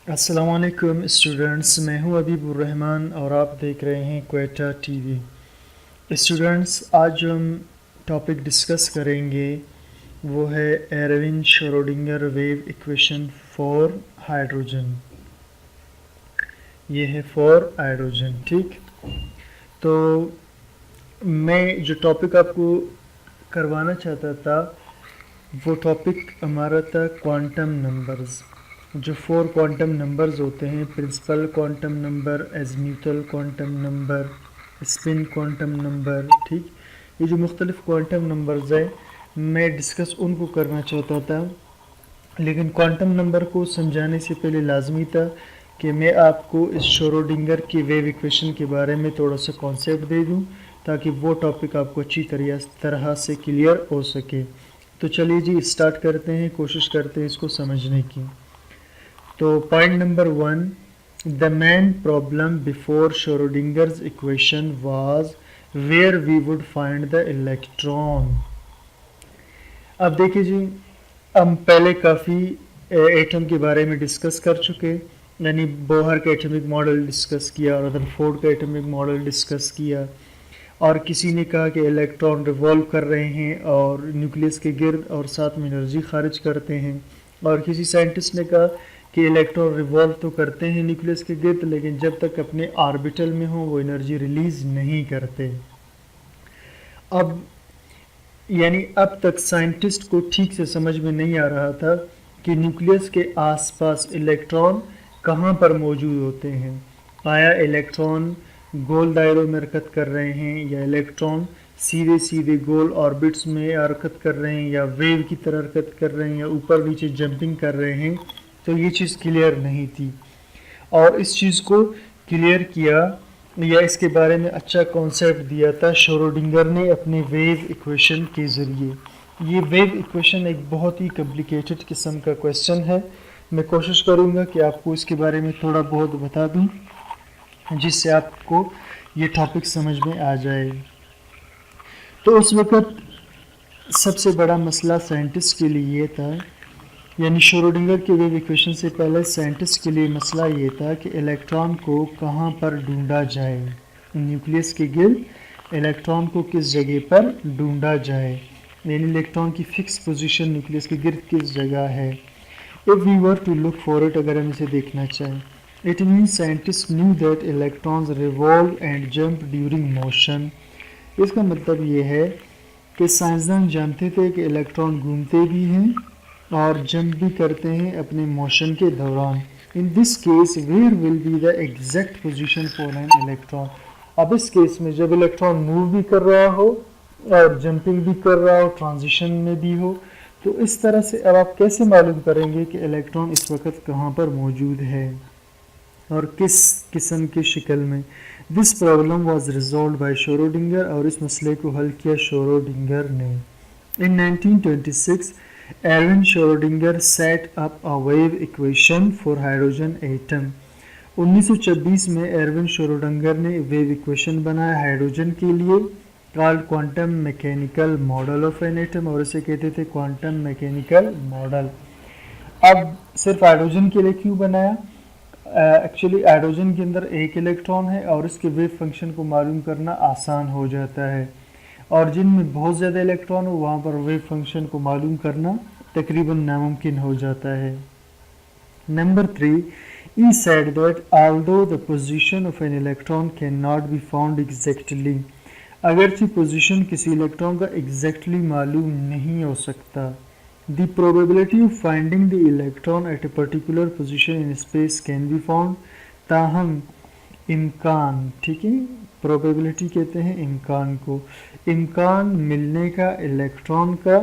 अस्सलाम वालेकुम स्टूडेंट्स, मैं हूं अबीबुर रहमान और आप देख रहे हैं क्वेटा टीवी। स्टूडेंट्स, आज जो हम टॉपिक डिस्कस करेंगे वो है Erwin Schrodinger wave equation for hydrogen. ये है फॉर हाइड्रोजन, ठीक। तो मैं जो टॉपिक आपको करवाना चाहता था वो टॉपिक हमारा था क्वांटम नंबर्स। जो 4 क्वांटम नंबर्स होते हैं, principal quantum number, azimuthal quantum number, spin quantum number, ठीक। ये जो मुख्तलिफ क्वांटम नंबर्स हैं मैं डिस्कस उनको करना चाहता था, लेकिन क्वांटम नंबर को समझाने से पहले लाजमी था कि मैं आपको इस श्रोडिंगर की वेव इक्वेशन के बारे में थोड़ा सा कॉन्सेप्ट दे दूं ताकि वो टॉपिक आपको अच्छी तरह से क्लियर हो सके। तो चलिए जी स्टार्ट करते हैं, कोशिश करते हैं इसको समझने की। तो point number 1, the main problem before Schrodinger's equation was where we would find the electron. अब देखिए जी, हम पहले काफ़ी एटम के बारे में डिस्कस कर चुके, यानी बोहर का एटॉमिक मॉडल डिस्कस किया, रदरफोर्ड का एटॉमिक मॉडल डिस्कस किया, और किसी ने कहा कि इलेक्ट्रॉन रिवॉल्व कर रहे हैं और न्यूक्लियस के गिर्द और साथ में एनर्जी खारिज करते हैं, और किसी साइंटिस्ट ने कहा कि इलेक्ट्रॉन रिवॉल्व तो करते हैं न्यूक्लियस के गिर्द लेकिन जब तक अपने ऑर्बिटल में हो वो एनर्जी रिलीज़ नहीं करते। अब यानी अब तक साइंटिस्ट को ठीक से समझ में नहीं आ रहा था कि न्यूक्लियस के आसपास इलेक्ट्रॉन कहाँ पर मौजूद होते हैं। आया इलेक्ट्रॉन गोल दायरों में हरकत कर रहे हैं या इलेक्ट्रॉन सीधे सीधे गोल ऑर्बिट्स में हरकत कर रहे हैं या वेव की तरह हरकत कर रहे हैं या ऊपर नीचे जंपिंग कर रहे हैं। तो ये चीज़ क्लियर नहीं थी, और इस चीज़ को क्लियर किया या इसके बारे में अच्छा कॉन्सेप्ट दिया था श्रोडिंगर ने अपने वेव इक्वेशन के ज़रिए। ये वेव इक्वेशन एक बहुत ही कॉम्प्लिकेटेड किस्म का क्वेश्चन है। मैं कोशिश करूँगा कि आपको इसके बारे में थोड़ा बहुत बता दूँ जिससे आपको ये टॉपिक समझ में आ जाए। तो उस वक़्त सबसे बड़ा मसला साइंटिस्ट के लिए ये था, यानी श्रोडिंगर के वेव इक्वेशन से पहले साइंटिस्ट के लिए मसला ये था कि इलेक्ट्रॉन को कहाँ पर ढूंढा जाए, न्यूक्लियस के गिर्द इलेक्ट्रॉन को किस जगह पर ढूंढा जाए, यानी इलेक्ट्रॉन की फिक्स पोजीशन न्यूक्लियस के गिर्द किस जगह है। If we were to look for it, अगर हम इसे देखना चाहें, it means scientist knew that electrons revolve and jump during motion. इसका मतलब ये है कि साइंसदान जानते थे कि इलेक्ट्रॉन घूमते भी हैं और जंप भी करते हैं अपने मोशन के दौरान। In this case where will be the exact position for an electron. अब इस केस में जब इलेक्ट्रॉन मूव भी कर रहा हो और जंपिंग भी कर रहा हो, ट्रांजिशन में भी हो, तो इस तरह से अब आप कैसे मालूम करेंगे कि इलेक्ट्रॉन इस वक्त कहाँ पर मौजूद है और किस किस्म की शक्ल में। This problem was resolved by Schrodinger, और इस मसले को हल किया श्रोडिंगर ने। In 1926 Erwin Schrodinger set up a wave equation for hydrogen atom. 1926 में एरविन श्रोडिंगर ने वेव इक्वेशन बनाया हाइड्रोजन के लिए, called quantum mechanical model of an atom, और इसे कहते थे क्वांटम मैकेनिकल मॉडल। अब सिर्फ हाइड्रोजन के लिए क्यों बनाया? एक्चुअली हाइड्रोजन के अंदर एक इलेक्ट्रॉन है और इसके वेव फंक्शन को मालूम करना आसान हो जाता है, और जिनमें बहुत ज़्यादा इलेक्ट्रॉन हो वहाँ पर वेव फंक्शन को मालूम करना तकरीबन नामुमकिन हो जाता है। Number 3, he said that although the position of an electron cannot be found exactly, अगरचे पोजीशन किसी इलेक्ट्रॉन का एग्जैक्टली मालूम नहीं हो सकता, the probability of finding the electron at a particular position in space can be found, ताहम इम्कान, ठीक है, प्रोबेबिलिटी कहते हैं इम्कान को, इम्कान मिलने का इलेक्ट्रॉन का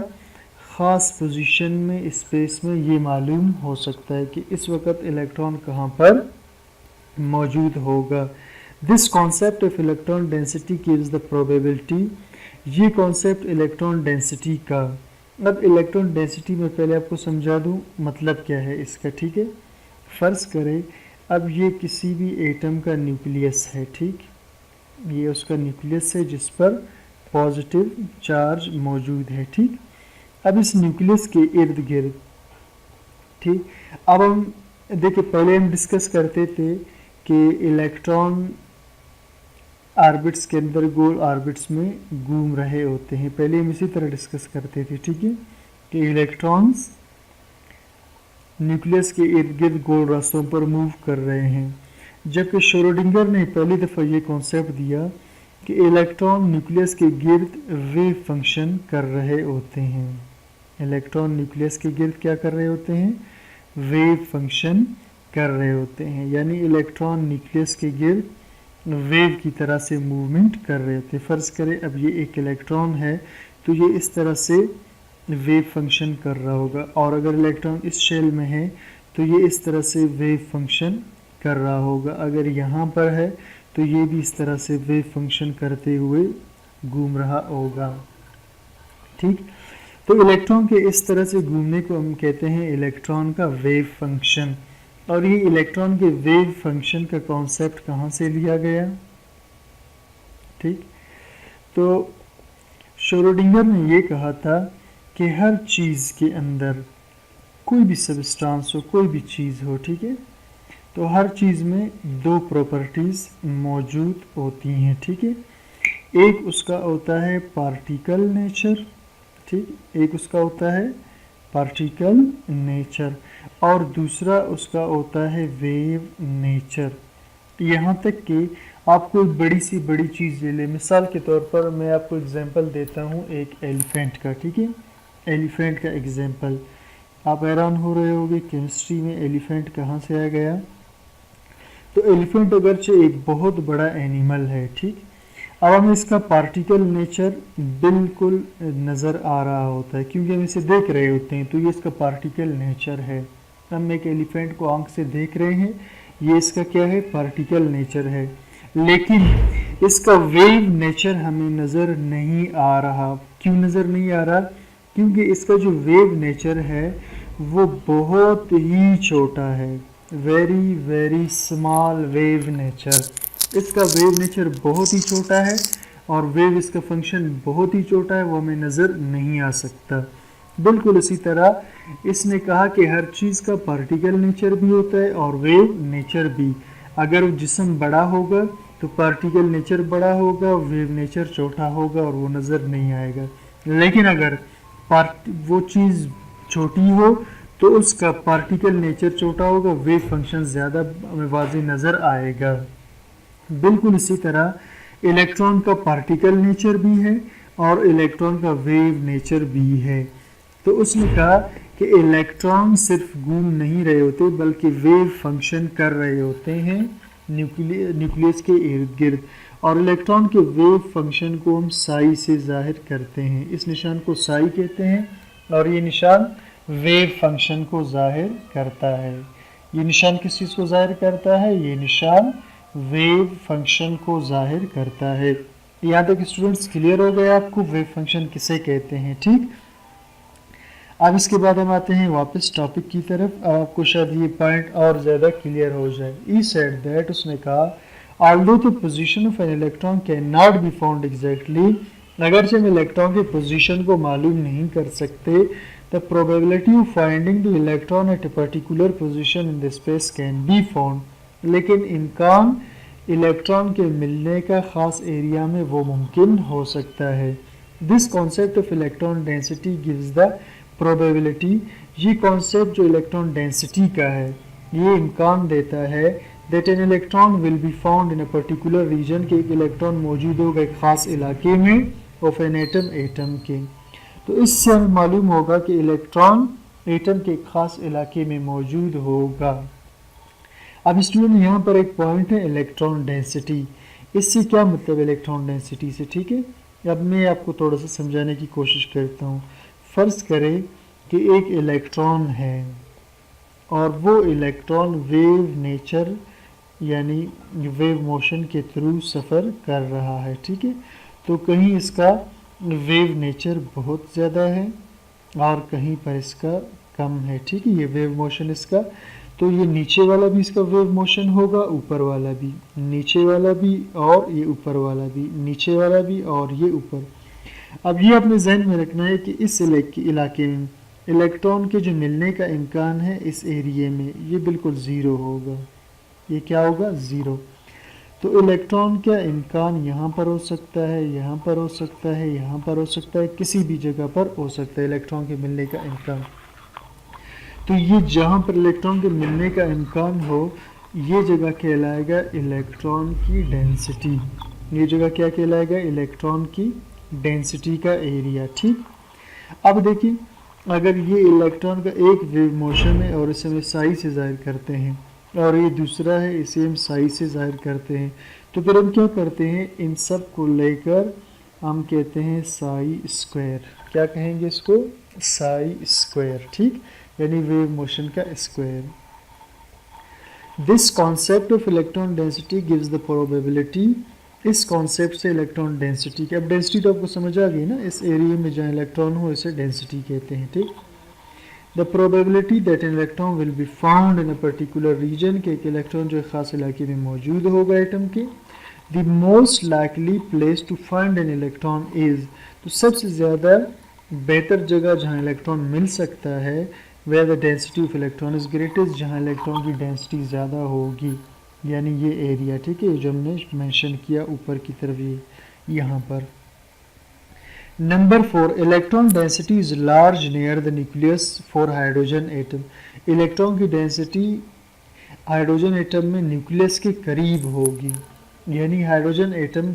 ख़ास पोजीशन में स्पेस में ये मालूम हो सकता है कि इस वक्त इलेक्ट्रॉन कहाँ पर मौजूद होगा। This concept of electron density gives the probability, ये कॉन्सेप्ट इलेक्ट्रॉन डेंसिटी का। अब इलेक्ट्रॉन डेंसिटी में पहले आपको समझा दूँ मतलब क्या है इसका, ठीक है। फ़र्ज़ करें अब ये किसी भी एटम का न्यूक्लियस है, ठीक, ये उसका न्यूक्लियस है जिस पर पॉजिटिव चार्ज मौजूद है, ठीक। अब इस न्यूक्लियस के इर्द गिर्द, ठीक, अब हम देखिए पहले हम डिस्कस करते थे कि इलेक्ट्रॉन ऑर्बिट्स के अंदर गोल ऑर्बिट्स में घूम रहे होते हैं, पहले हम इसी तरह डिस्कस करते थे, ठीक है, कि इलेक्ट्रॉन्स न्यूक्लियस के इर्द गिर्द गोल रास्तों पर मूव कर रहे हैं। जबकि श्रोडिंगर ने पहली दफ़ा ये कॉन्सेप्ट दिया कि इलेक्ट्रॉन न्यूक्लियस के गिर्द वेव फंक्शन कर रहे होते हैं। इलेक्ट्रॉन न्यूक्लियस के गिर्द क्या कर रहे होते हैं? वेव फंक्शन कर रहे होते हैं, यानी इलेक्ट्रॉन न्यूक्लियस के गिर्द वेव की तरह से मूवमेंट कर रहे होते हैं। फ़र्ज़ करें अब ये एक इलेक्ट्रॉन है तो ये इस तरह से वेव फंक्शन कर रहा होगा, और अगर इलेक्ट्रॉन इस शेल में है तो ये इस तरह से वेव फंक्शन कर रहा होगा। अगर यहाँ पर है तो ये भी इस तरह से वेव फंक्शन करते हुए घूम रहा होगा, ठीक। तो इलेक्ट्रॉन के इस तरह से घूमने को हम कहते हैं इलेक्ट्रॉन का वेव फंक्शन। और ये इलेक्ट्रॉन के वेव फंक्शन का कॉन्सेप्ट कहाँ से लिया गया? ठीक, तो श्रोडिंगर ने ये कहा था कि हर चीज़ के अंदर कोई भी सब्सटेंस हो, कोई भी चीज़ हो, ठीक है, तो हर चीज़ में दो प्रॉपर्टीज़ मौजूद होती हैं, ठीक है। एक उसका होता है पार्टिकल नेचर, ठीक, एक उसका होता है पार्टिकल नेचर, और दूसरा उसका होता है वेव नेचर। यहाँ तक कि आप कोई बड़ी चीज़ ले लें, मिसाल के तौर पर मैं आपको एग्जांपल देता हूँ एक एलिफेंट का, ठीक है, एलिफेंट का एग्जांपल। आप हैरान हो रहे होंगे केमिस्ट्री में एलिफेंट कहाँ से आ गया। तो एलिफेंट अगरचे एक बहुत बड़ा एनिमल है, ठीक, अब हमें इसका पार्टिकल नेचर बिल्कुल नज़र आ रहा होता है क्योंकि हम इसे देख रहे होते हैं, तो ये इसका पार्टिकल नेचर है। हम एक एलिफेंट को आंख से देख रहे हैं, ये इसका क्या है? पार्टिकल नेचर है। लेकिन इसका वेव नेचर हमें नज़र नहीं आ रहा। क्यों नज़र नहीं आ रहा? क्योंकि इसका जो वेव नेचर है वो बहुत ही छोटा है, very very small wave nature. इसका वेव नेचर बहुत ही छोटा है और वेव इसका फंक्शन बहुत ही छोटा है, वो हमें नज़र नहीं आ सकता। बिल्कुल इसी तरह इसने कहा कि हर चीज़ का पार्टिकल नेचर भी होता है और वेव नेचर भी। अगर जिस्म बड़ा होगा तो पार्टिकल नेचर बड़ा होगा, वेव नेचर छोटा होगा और वो नज़र नहीं आएगा। लेकिन अगर वो चीज़ छोटी हो तो उसका पार्टिकल नेचर छोटा होगा, वेव फंक्शन ज़्यादा वाज़ेह नज़र आएगा। बिल्कुल इसी तरह इलेक्ट्रॉन का पार्टिकल नेचर भी है और इलेक्ट्रॉन का वेव नेचर भी है। तो उसने कहा कि इलेक्ट्रॉन सिर्फ घूम नहीं रहे होते बल्कि वेव फंक्शन कर रहे होते हैं न्यूक्लियस के इर्द गिर्द, और इलेक्ट्रॉन के वेव फंक्शन को हम साई से जाहिर करते हैं। इस निशान को साई कहते हैं और ये निशान वेव फंक्शन को जाहिर करता है। ये निशान किस चीज़ को जाहिर करता है? ये निशान वेव फंक्शन को जाहिर करता है। यहाँ तक स्टूडेंट्स क्लियर हो गया आपको वेव फंक्शन किसे कहते हैं, ठीक। अब इसके बाद हम आते हैं वापस टॉपिक की तरफ। आपको शायद ये पॉइंट और ज़्यादा क्लियर हो जाए। ई सेड दैट, उसने कहा although the position of an electron can not be found exactly, अगरचे हम इलेक्ट्रॉन की पोजीशन को मालूम नहीं कर सकते, the probability of finding the electron at a particular position in the space can be found, लेकिन इम्कान इलेक्ट्रॉन के मिलने का ख़ास एरिया में वो मुमकिन हो सकता है। This concept of electron density gives the probability, ये कॉन्सेप्ट जो इलेक्ट्रॉन डेंसिटी का है ये इम्कान देता है that an electron will be found in a particular region, के एक इलेक्ट्रॉन मौजूद होगा एक ख़ास इलाके में ऑफ एन एटम के। तो इससे हमें मालूम होगा कि इलेक्ट्रॉन एटम के एक ख़ास इलाके में मौजूद होगा। अब स्टूडेंट यहाँ पर एक पॉइंट है इलेक्ट्रॉन डेंसिटी। इससे क्या मतलब इलेक्ट्रॉन डेंसिटी से, ठीक है। अब मैं आपको थोड़ा सा समझाने की कोशिश करता हूँ। फ़र्ज़ करें कि एक इलेक्ट्रॉन है और वो इलेक्ट्रॉन वेव नेचर यानी वेव मोशन के थ्रू सफ़र कर रहा है, ठीक है। तो कहीं इसका वेव नेचर बहुत ज़्यादा है और कहीं पर इसका कम है, ठीक है, ये वेव मोशन इसका। तो ये नीचे वाला भी इसका वेव मोशन होगा, ऊपर वाला भी, नीचे वाला भी और ये ऊपर वाला भी, नीचे वाला भी और ये ऊपर। अब ये अपने जहन में रखना है कि इस इलाके में इलेक्ट्रॉन के जो मिलने का इम्कान है इस एरिया में ये बिल्कुल ज़ीरो होगा। ये क्या होगा? ज़ीरो। तो इलेक्ट्रॉन का इम्कान यहाँ पर हो सकता है, यहाँ पर हो सकता है, यहाँ पर हो सकता है, किसी भी जगह पर हो सकता है इलेक्ट्रॉन के मिलने का इम्कान। तो ये जहाँ पर इलेक्ट्रॉन के मिलने का इम्कान हो ये जगह कहलाएगा इलेक्ट्रॉन की डेंसिटी। ये जगह क्या कहलाएगा? इलेक्ट्रॉन की डेंसिटी का एरिया। ठीक, अब देखिए अगर ये इलेक्ट्रॉन का एक वेव मोशन है और इसे हम साई से ज़ाहिर करते हैं और ये दूसरा है इसे हम साई से ज़ाहिर करते हैं, तो फिर हम क्या करते हैं? इन सब को लेकर हम कहते हैं साई स्क्वायर। क्या कहेंगे इसको? साई स्क्वायर। ठीक, यानी वेव मोशन का square. This concept of electron density gives the probability. इस कॉन्सेप्ट से इलेक्ट्रॉन डेंसिटी की, अब डेंसिटी तो आपको समझ आ गई ना, इस एरिया में जहाँ इलेक्ट्रॉन हो इसे डेंसिटी कहते हैं। ठीक, the probability that an electron will be found in a particular region, के एक इलेक्ट्रॉन जो खास इलाके में मौजूद होगा एटम के। The most likely place to find an electron is, तो सबसे ज़्यादा बेहतर जगह जहाँ इलेक्ट्रॉन मिल सकता है where the density of electron is greatest, जहाँ इलेक्ट्रॉन की डेंसिटी ज़्यादा होगी, यानी ये एरिया। ठीक है, जो हमने मेंशन किया ऊपर की तरफ, ये यहाँ पर। Number 4, electron density is large near the nucleus for hydrogen atom. Electron की डेंसिटी हाइड्रोजन एटम में न्यूक्लियस के करीब होगी, यानी हाइड्रोजन एटम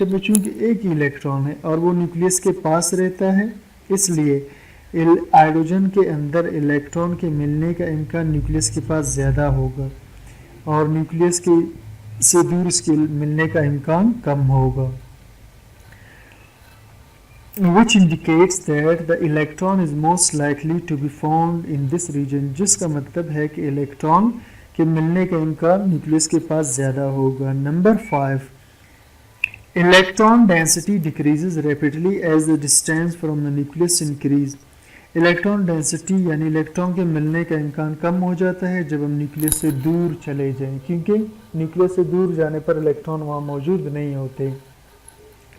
में चूंकि एक ही इलेक्ट्रॉन है और वो न्यूक्लियस के पास रहता है, इसलिए हाइड्रोजन के अंदर इलेक्ट्रॉन के मिलने का इम्कान न्यूक्लियस के पास ज़्यादा होगा और न्यूक्लियस के से दूर इसके मिलने का इम्कान कम होगा। Which indicates that the electron is most likely to be found in this region, जिसका मतलब है कि इलेक्ट्रॉन के मिलने का इम्कान न्यूक्लियस के पास ज़्यादा होगा। Number 5, electron density decreases rapidly as the distance from the nucleus increase। Electron density यानी इलेक्ट्रॉन के मिलने का इम्कान कम हो जाता है जब हम न्यूक्लियस से दूर चले जाएं, क्योंकि न्यूक्लियस से दूर जाने पर इलेक्ट्रॉन वहाँ मौजूद नहीं होते।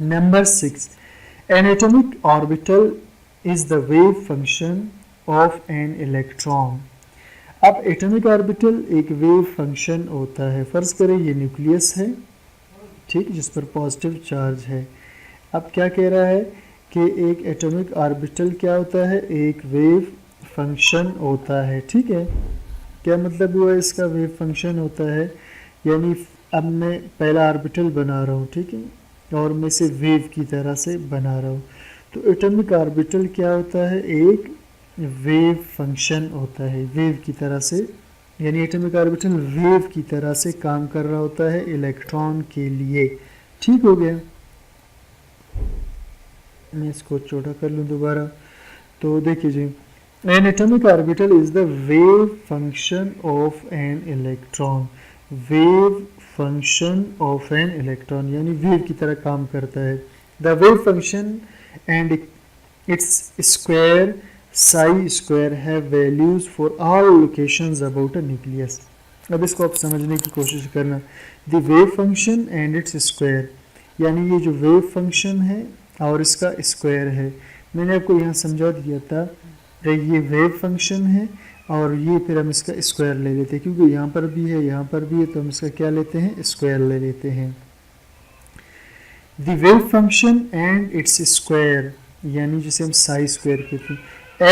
Number 6, N atomic orbital is the wave function of an electron. अब एटॉमिक ऑर्बिटल एक वेव फंक्शन होता है। फ़र्ज़ करें ये न्यूक्लियस है, ठीक, जिस पर पॉजिटिव चार्ज है। अब क्या कह रहा है कि एक एटॉमिक ऑर्बिटल क्या होता है? एक वेव फंक्शन होता है। ठीक है, क्या मतलब हुआ इसका? वेव फंक्शन होता है, यानी अब मैं पहला ऑर्बिटल बना रहा हूँ, ठीक है, और मैं इसे वेव की तरह से बना रहा हूँ। तो एटॉमिक ऑर्बिटल क्या होता है? एक वेव फंक्शन होता है, वेव की तरह से, यानी एटॉमिक ऑर्बिटल वेव की तरह से काम कर रहा होता है इलेक्ट्रॉन के लिए। ठीक हो गया, मैं इसको छोटा कर लूँ दोबारा। तो देखिए जी, an atomic orbital is the wave function of an electron. Wave function of an electron यानी वेव की तरह काम करता है। The wave function and its square psi square have values for all locations about a nucleus. अब इसको आप समझने की कोशिश करना। The wave function and its square, यानी ये जो वेव फंक्शन है और इसका स्क्वायर है। मैंने आपको यहाँ समझा दिया था कि ये वेव फंक्शन है और ये फिर हम इसका स्क्वायर ले लेते हैं, क्योंकि यहाँ पर भी है यहाँ पर भी है, तो हम इसका क्या लेते हैं? स्क्वायर ले लेते हैं। The wave function and its square, यानी जिसे हम साई स्क्वायर कहते हैं,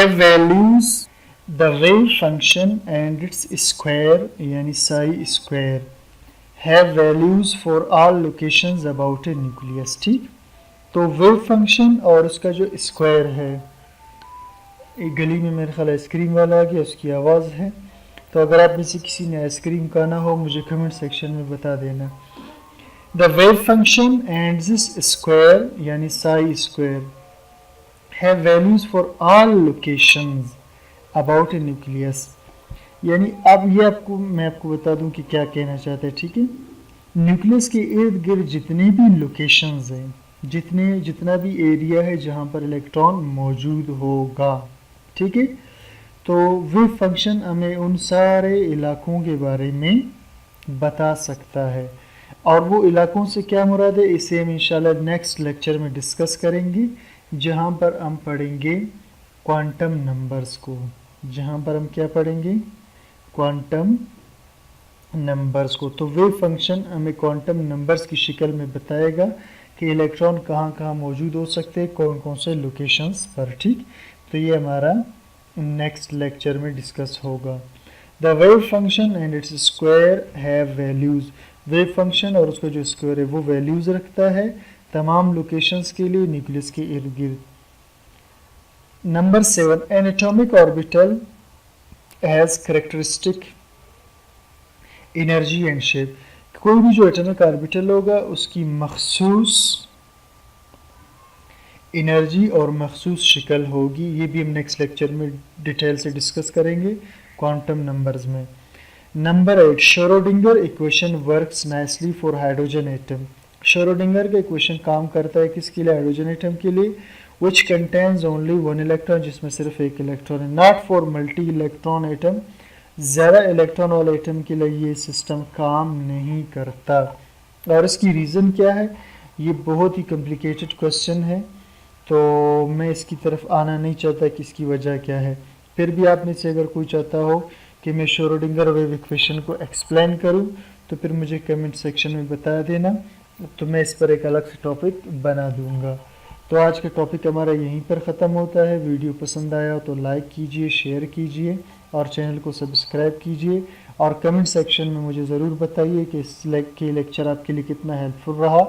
have values the wave function and its square यानी psi square have values for all locations about a nucleus. ठीक, तो वेव फंक्शन और उसका जो स्क्वायर है, एक गली में मेरे ख्याल आइसक्रीम वाला आ गया, उसकी आवाज़ है, तो अगर आप में से किसी ने आइसक्रीम खाना हो मुझे कमेंट सेक्शन में बता देना। The wave function and this square यानी psi square have values for all locations about a nucleus, यानी अब ये मैं आपको बता दूं कि क्या कहना चाहता है। ठीक है, न्यूक्लियस के इर्द गिर्द जितनी भी लोकेशंस हैं, जितना भी एरिया है जहाँ पर इलेक्ट्रॉन मौजूद होगा, ठीक है, तो वेव फंक्शन हमें उन सारे इलाकों के बारे में बता सकता है। और वो इलाकों से क्या मुराद है, इसे हम इंशाल्लाह नेक्स्ट लेक्चर में डिस्कस करेंगे, जहाँ पर हम पढ़ेंगे क्वांटम नंबर्स को, जहाँ पर हम क्या पढ़ेंगे, क्वांटम नंबर्स को। तो वेव फंक्शन हमें क्वांटम नंबर्स की शक्ल में बताएगा कि इलेक्ट्रॉन कहाँ कहाँ मौजूद हो सकते हैं, कौन कौन से लोकेशंस पर, ठीक। तो ये हमारा नेक्स्ट लेक्चर में डिस्कस होगा। The wave function and its square have values. Wave function और उसका जो स्क्वायर है वो वैल्यूज़ रखता है तमाम लोकेशंस के लिए न्यूक्लियस के इर्द गिर्द। Number 7, N atomic orbital has characteristic energy and shape. कोई भी जो एटॉमिक ऑर्बिटल होगा उसकी मखसूस एनर्जी और मखसूस शक्ल होगी। ये भी हम नेक्स्ट लेक्चर में डिटेल से डिस्कस करेंगे क्वांटम नंबर्स में। Number 8, Schrodinger equation works nicely for hydrogen atom. Schrodinger का इक्वेशन काम करता है किसके लिए, हाइड्रोजन एटम के लिए। Which contains only one electron, जिसमें सिर्फ एक इलेक्ट्रॉन है। Not for multi electron atom, ज़्यादा इलेक्ट्रॉन वाले एटम के लिए ये सिस्टम काम नहीं करता। और इसकी रीज़न क्या है, ये बहुत ही कॉम्प्लिकेटेड क्वेश्चन है, तो मैं इसकी तरफ आना नहीं चाहता कि इसकी वजह क्या है। फिर भी आप में से अगर कोई चाहता हो कि मैं श्रोडिंगर वेव इक्वेशन को एक्सप्लेन करूं, तो फिर मुझे कमेंट सेक्शन में बता देना, तो मैं इस पर एक अलग से टॉपिक बना दूंगा। तो आज का टॉपिक हमारा यहीं पर ख़त्म होता है। वीडियो पसंद आया तो लाइक कीजिए, शेयर कीजिए और चैनल को सब्सक्राइब कीजिए। और कमेंट सेक्शन में मुझे ज़रूर बताइए कि इस लेक्चर आपके लिए कितना हेल्पफुल रहा।